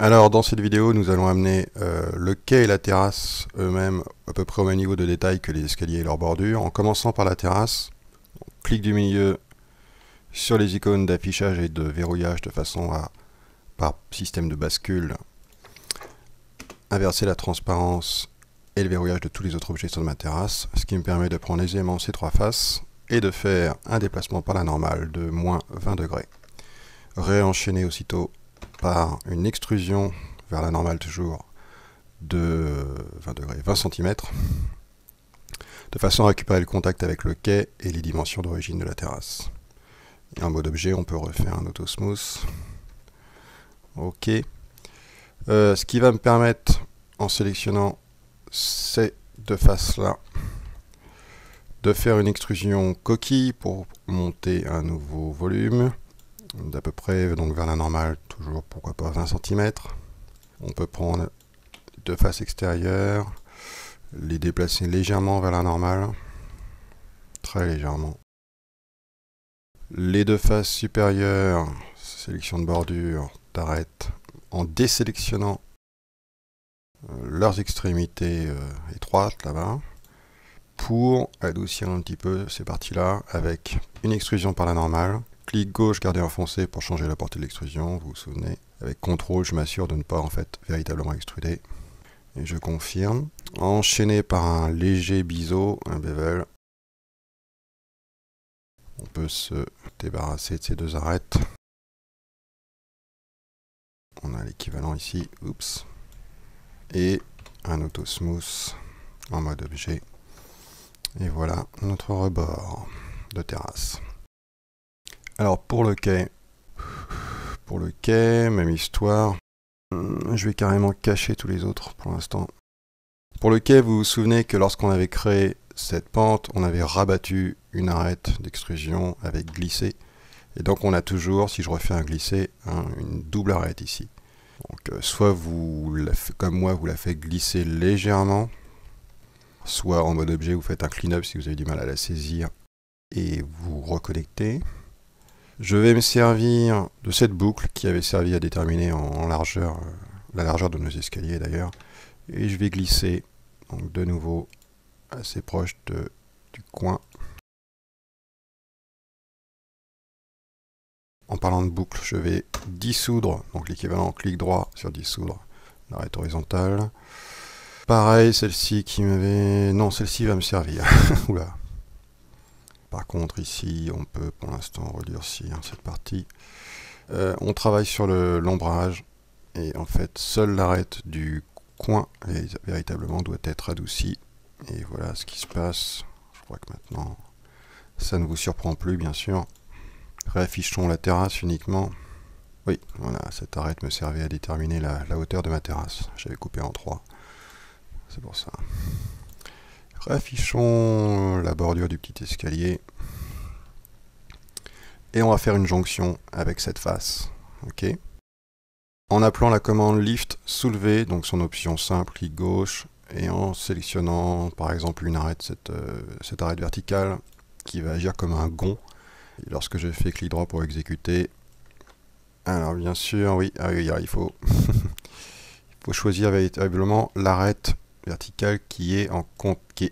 Alors dans cette vidéo nous allons amener le quai et la terrasse eux-mêmes à peu près au même niveau de détail que les escaliers et leurs bordures, en commençant par la terrasse. Clic du milieu sur les icônes d'affichage et de verrouillage de façon à, par système de bascule, inverser la transparence et le verrouillage de tous les autres objets sur ma terrasse, ce qui me permet de prendre aisément ces trois faces et de faire un déplacement par la normale de moins 20 degrés. Réenchaîner aussitôt par une extrusion vers la normale toujours de 20 degrés, 20 cm, de façon à récupérer le contact avec le quai et les dimensions d'origine de la terrasse. Et en mode objet, on peut refaire un auto smooth. Ok. Ce qui va me permettre, en sélectionnant ces deux faces-là, de faire une extrusion coquille pour monter un nouveau volume d'à peu près, donc vers la normale, toujours pourquoi pas 20 cm. On peut prendre deux faces extérieures, les déplacer légèrement vers la normale, très légèrement. Les deux faces supérieures, sélection de bordure, t'arrêtes en désélectionnant leurs extrémités étroites là-bas, pour adoucir un petit peu ces parties-là avec une extrusion par la normale. Clic gauche, garder enfoncé pour changer la portée de l'extrusion, vous vous souvenez. Avec CTRL, je m'assure de ne pas en fait véritablement extruder. Et je confirme. Enchaîné par un léger biseau, un bevel. On peut se débarrasser de ces deux arêtes. On a l'équivalent ici, oups. Et un auto smooth en mode objet. Et voilà notre rebord de terrasse. Alors pour le quai, même histoire. Je vais carrément cacher tous les autres pour l'instant. Pour le quai, vous vous souvenez que lorsqu'on avait créé cette pente, on avait rabattu une arête d'extrusion avec glissé. Et donc on a toujours, si je refais un glissé, une double arête ici. Donc soit vous, comme moi, vous la faites glisser légèrement, soit en mode objet, vous faites un clean-up si vous avez du mal à la saisir et vous reconnectez. Je vais me servir de cette boucle qui avait servi à déterminer en largeur, la largeur de nos escaliers d'ailleurs, et je vais glisser donc de nouveau assez proche du coin. En parlant de boucle, je vais dissoudre, donc l'équivalent clic droit sur dissoudre, l'arête horizontale. Pareil, celle-ci qui m'avait... Non, celle-ci va me servir. Oula. Par contre, ici, on peut pour l'instant redurcir cette partie. On travaille sur l'ombrage, et en fait, seule l'arête du coin véritablement doit être adoucie. Et voilà ce qui se passe. Je crois que maintenant, ça ne vous surprend plus, bien sûr. Réaffichons la terrasse uniquement. Oui, voilà, cette arête me servait à déterminer la hauteur de ma terrasse. J'avais coupé en 3. C'est pour ça. Réaffichons la bordure du petit escalier. Et on va faire une jonction avec cette face. Ok. En appelant la commande Lift soulever, donc son option simple, clic gauche, et en sélectionnant par exemple une arête, cette arête verticale, qui va agir comme un gond. Et lorsque je fais clic droit pour exécuter, alors bien sûr, oui, il faut, il faut choisir véritablement l'arête verticale qui est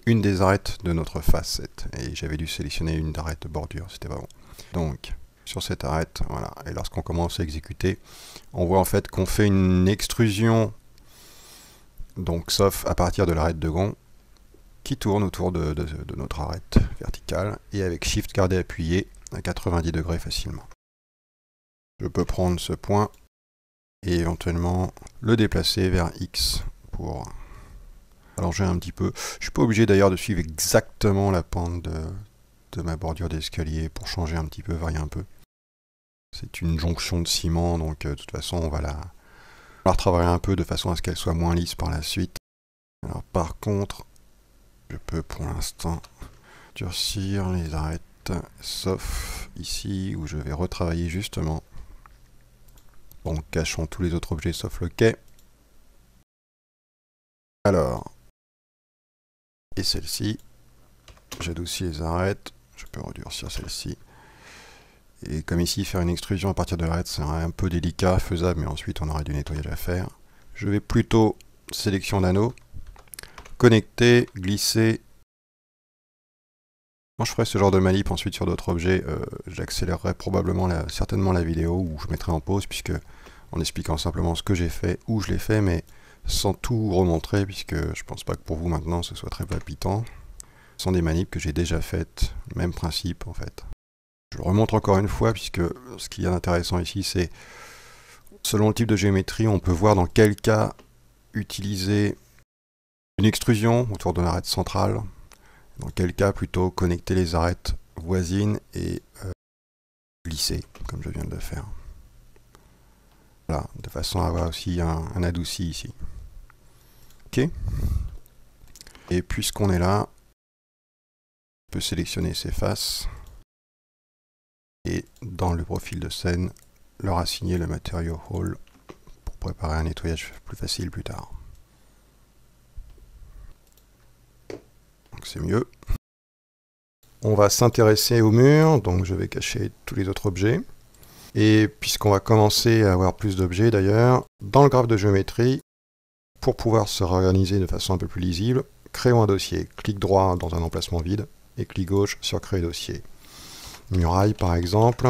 une des arêtes de notre facette. Et j'avais dû sélectionner une arête de bordure, c'était pas bon. Donc, sur cette arête, voilà. Et lorsqu'on commence à exécuter, on voit en fait qu'on fait une extrusion, donc sauf à partir de l'arête de gond, qui tourne autour de notre arête verticale, et avec Shift gardé appuyé à 90 degrés facilement. Je peux prendre ce point et éventuellement le déplacer vers X pour allonger un petit peu. Je ne suis pas obligé d'ailleurs de suivre exactement la pente de ma bordure d'escalier pour changer un petit peu, varier un peu. C'est une jonction de ciment, donc de toute façon on va la retravailler un peu de façon à ce qu'elle soit moins lisse par la suite. Alors par contre, je peux pour l'instant durcir les arêtes, sauf ici où je vais retravailler justement. Donc cachons tous les autres objets sauf le quai. Alors, et celle-ci, j'adoucis les arêtes, je peux redurcir celle-ci. Et comme ici, faire une extrusion à partir de l'arête serait un peu délicat, faisable, mais ensuite on aurait du nettoyage à faire. Je vais plutôt sélection d'anneau, connecter, glisser. Quand je ferai ce genre de manip ensuite sur d'autres objets, j'accélérerai probablement certainement la vidéo, ou je mettrai en pause, puisque en expliquant simplement ce que j'ai fait, où je l'ai fait, mais sans tout remontrer, puisque je pense pas que pour vous maintenant ce soit très palpitant. Ce sont des manips que j'ai déjà faites, même principe en fait. Je le remontre encore une fois, puisque ce qu'il y a d'intéressant ici, c'est selon le type de géométrie, on peut voir dans quel cas utiliser une extrusion autour de l'arête centrale, dans quel cas plutôt connecter les arêtes voisines et glisser, comme je viens de le faire. Voilà, de façon à avoir aussi un adouci ici. Ok. Et puisqu'on est là, on peut sélectionner ces faces et dans le profil de scène, leur assigner le matériau Hall pour préparer un nettoyage plus facile plus tard. Donc c'est mieux. On va s'intéresser au mur, donc je vais cacher tous les autres objets. Et puisqu'on va commencer à avoir plus d'objets d'ailleurs, dans le graphe de géométrie, pour pouvoir se réorganiser de façon un peu plus lisible, créons un dossier. Clic droit dans un emplacement vide et clic gauche sur créer dossier. Muraille par exemple,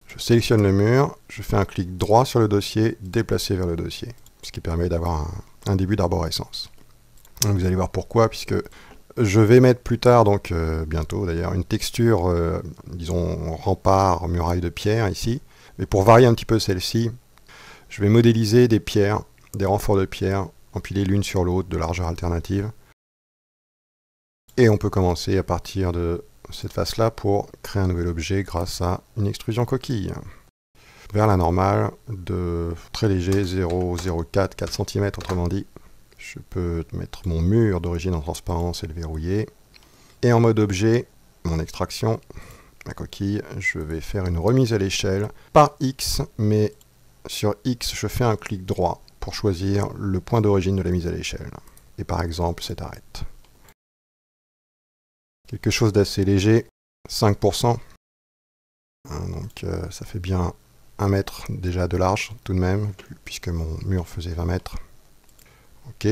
je sélectionne le mur, je fais un clic droit sur le dossier, déplacer vers le dossier, ce qui permet d'avoir un début d'arborescence. Vous allez voir pourquoi, puisque je vais mettre plus tard, donc bientôt d'ailleurs, une texture, disons rempart, muraille de pierre ici. Mais pour varier un petit peu celle-ci, je vais modéliser des pierres, des renforts de pierre, empilés l'une sur l'autre de largeur alternative. Et on peut commencer à partir de cette face-là pour créer un nouvel objet grâce à une extrusion coquille. Vers la normale de très léger, 0,04, 4 cm autrement dit. Je peux mettre mon mur d'origine en transparence et le verrouiller. Et en mode objet, mon extraction, ma coquille, je vais faire une remise à l'échelle par X, mais sur X, je fais un clic droit pour choisir le point d'origine de la mise à l'échelle. Et par exemple, cette arête. Quelque chose d'assez léger, 5%. Donc ça fait bien 1 mètre déjà de large tout de même, puisque mon mur faisait 20 mètres. Ok.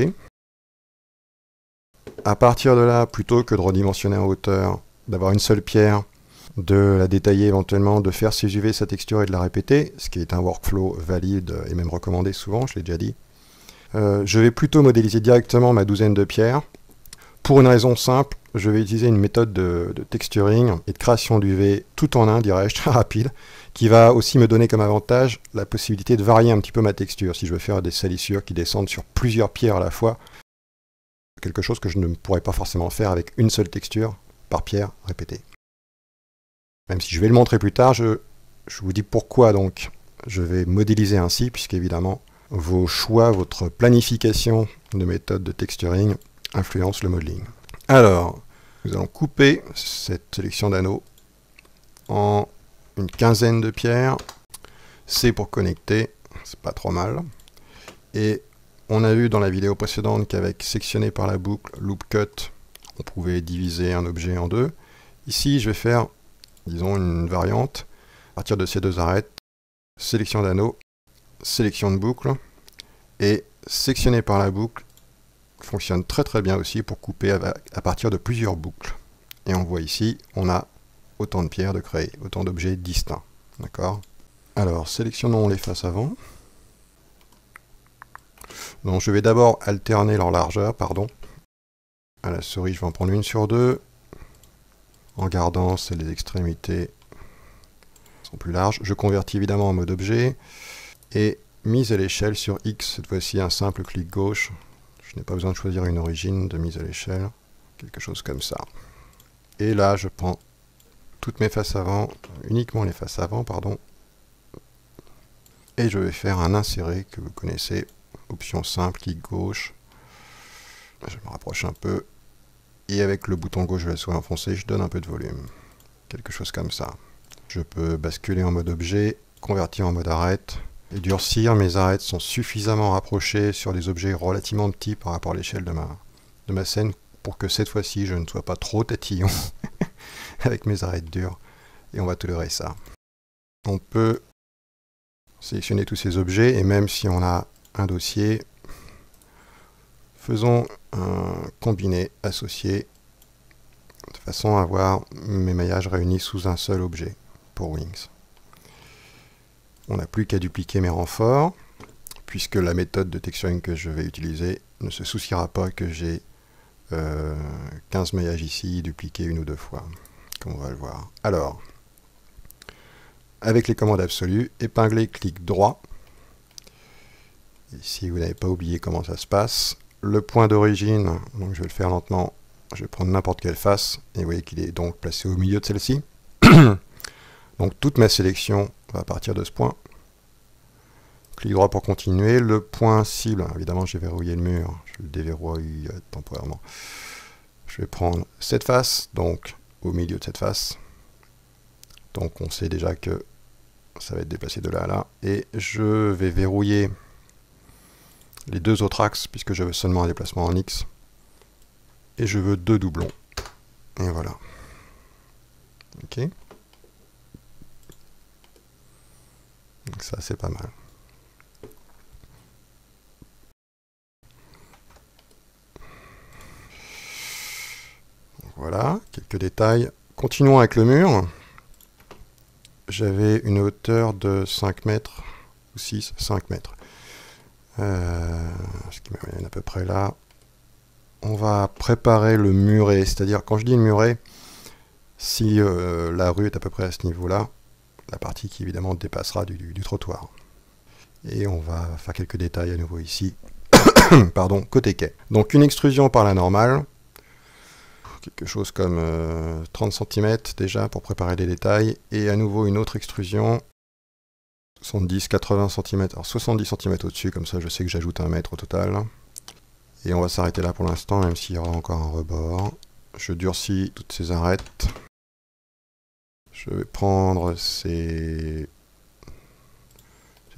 À partir de là, plutôt que de redimensionner en hauteur, d'avoir une seule pierre, de la détailler éventuellement, de faire ses UV sa texture et de la répéter, ce qui est un workflow valide et même recommandé souvent, je l'ai déjà dit. Je vais plutôt modéliser directement ma douzaine de pierres. Pour une raison simple, je vais utiliser une méthode de texturing et de création d'UV tout en un, dirais-je, très rapide, qui va aussi me donner comme avantage la possibilité de varier un petit peu ma texture. Si je veux faire des salissures qui descendent sur plusieurs pierres à la fois, quelque chose que je ne pourrais pas forcément faire avec une seule texture par pierre répétée. Même si je vais le montrer plus tard, je vous dis pourquoi donc je vais modéliser ainsi, puisqu'évidemment, vos choix, votre planification de méthode de texturing influence le modeling. Alors, nous allons couper cette sélection d'anneaux en une quinzaine de pierres. C pour connecter, c'est pas trop mal. Et on a vu dans la vidéo précédente qu'avec sectionner par la boucle, loop cut, on pouvait diviser un objet en deux. Ici, je vais faire, disons, une variante à partir de ces deux arêtes. Sélection d'anneaux, sélection de boucle, et sectionner par la boucle fonctionne très très bien aussi pour couper à partir de plusieurs boucles. Et on voit ici, on a autant de pierres de créer, autant d'objets distincts. D'accord? Alors, sélectionnons les faces avant. Donc, je vais d'abord alterner leur largeur, pardon. À la souris, je vais en prendre une sur deux, en gardant celles des extrémités sont plus larges. Je convertis évidemment en mode objet, et mise à l'échelle sur X, cette fois-ci un simple clic gauche. Je n'ai pas besoin de choisir une origine de mise à l'échelle, quelque chose comme ça. Et là, je prends toutes mes faces avant, uniquement les faces avant, pardon, et je vais faire un inséré que vous connaissez, option simple, clic gauche. Je me rapproche un peu, et avec le bouton gauche de la souris enfoncée, je donne un peu de volume, quelque chose comme ça. Je peux basculer en mode objet, convertir en mode arête, et durcir. Mes arêtes sont suffisamment rapprochées sur des objets relativement petits par rapport à l'échelle de ma scène pour que cette fois-ci je ne sois pas trop tatillon avec mes arêtes dures. Et on va tolérer ça. on peut sélectionner tous ces objets, et même si on a un dossier, faisons un combiné associé, de façon à avoir mes maillages réunis sous un seul objet pour Wings. On n'a plus qu'à dupliquer mes renforts, puisque la méthode de texturing que je vais utiliser ne se souciera pas que j'ai 15 maillages ici, dupliqués une ou deux fois, comme on va le voir. Alors, avec les commandes absolues, épingler, clic droit. Et si vous n'avez pas oublié comment ça se passe, le point d'origine, donc je vais le faire lentement, je vais prendre n'importe quelle face, et vous voyez qu'il est donc placé au milieu de celle-ci. Donc toute ma sélection va partir de ce point. Clic droit pour continuer. Le point cible, évidemment j'ai verrouillé le mur, je le déverrouille temporairement. Je vais prendre cette face, donc au milieu de cette face. Donc on sait déjà que ça va être déplacé de là à là. Et je vais verrouiller les deux autres axes, puisque je veux seulement un déplacement en X. Et je veux deux doublons. Et voilà. Ok. Donc ça c'est pas mal. Voilà, quelques détails. Continuons avec le mur. J'avais une hauteur de 5 mètres, ou 6, 5 mètres. Ce qui m'amène à peu près là. On va préparer le muret, c'est-à-dire quand je dis muret, si la rue est à peu près à ce niveau-là, la partie qui évidemment dépassera du trottoir. Et on va faire quelques détails à nouveau ici. Pardon, côté quai. Donc une extrusion par la normale, quelque chose comme 30 cm déjà pour préparer les détails, et à nouveau une autre extrusion, 70-80 cm, alors 70 cm au-dessus, comme ça je sais que j'ajoute 1 mètre au total. Et on va s'arrêter là pour l'instant, même s'il y aura encore un rebord. Je durcis toutes ces arêtes. Je vais prendre ces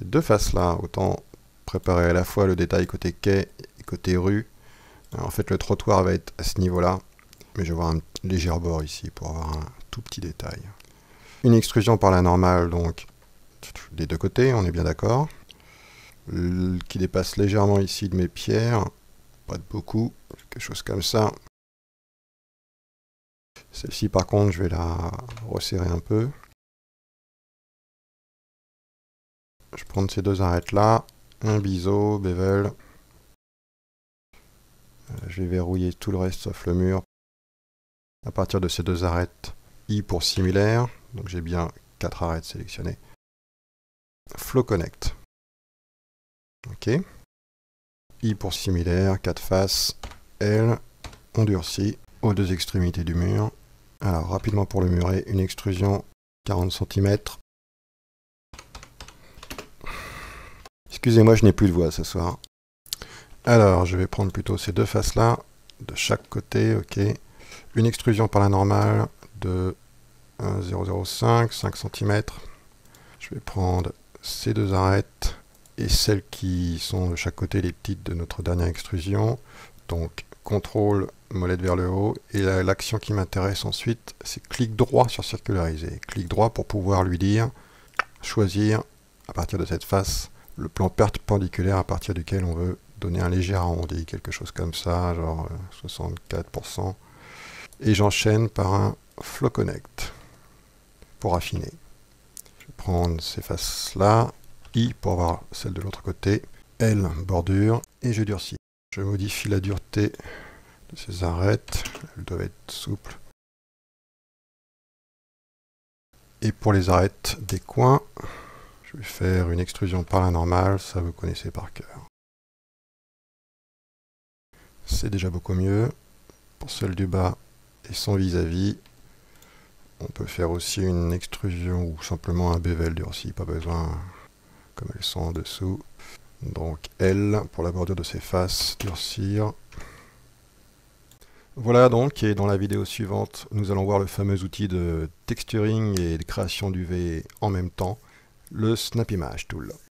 deux faces-là, autant préparer à la fois le détail côté quai et côté rue. Alors, en fait, le trottoir va être à ce niveau-là, mais je vais avoir un léger rebord ici pour avoir un tout petit détail. Une extrusion par la normale, donc, des deux côtés, on est bien d'accord. Qui dépasse légèrement ici de mes pierres, pas de beaucoup, quelque chose comme ça. Celle-ci, par contre, je vais la resserrer un peu. Je vais prendre ces deux arêtes-là, un biseau, bevel. Je vais verrouiller tout le reste sauf le mur. À partir de ces deux arêtes, I pour similaire, donc j'ai bien 4 arêtes sélectionnées. Flow Connect. Ok. I pour similaire, 4 faces, L, on durcit aux deux extrémités du mur. Alors rapidement pour le muret, une extrusion 40 cm. Excusez-moi, je n'ai plus de voix ce soir. Alors je vais prendre plutôt ces deux faces là, de chaque côté, ok. Une extrusion par la normale de 1,005, 5 cm. Je vais prendre ces deux arêtes et celles qui sont de chaque côté, les petites de notre dernière extrusion. Donc CTRL, molette vers le haut. Et l'action qui m'intéresse ensuite, c'est clic droit sur circulariser. Clic droit pour pouvoir lui dire, choisir à partir de cette face, le plan perpendiculaire à partir duquel on veut donner un léger arrondi, quelque chose comme ça, genre 64%. Et j'enchaîne par un Flow Connect pour affiner. Je vais prendre ces faces-là, I pour avoir celle de l'autre côté, L, bordure, et je durcis. Je modifie la dureté de ces arêtes, elles doivent être souples. Et pour les arêtes des coins, je vais faire une extrusion par la normale, ça vous connaissez par cœur. C'est déjà beaucoup mieux. Pour celle du bas et son vis-à-vis, on peut faire aussi une extrusion ou simplement un bevel durci, pas besoin comme elles sont en dessous. Donc L pour la bordure de ses faces, durcir. Voilà donc, et dans la vidéo suivante, nous allons voir le fameux outil de texturing et de création d'UV en même temps, le Snap Image Tool.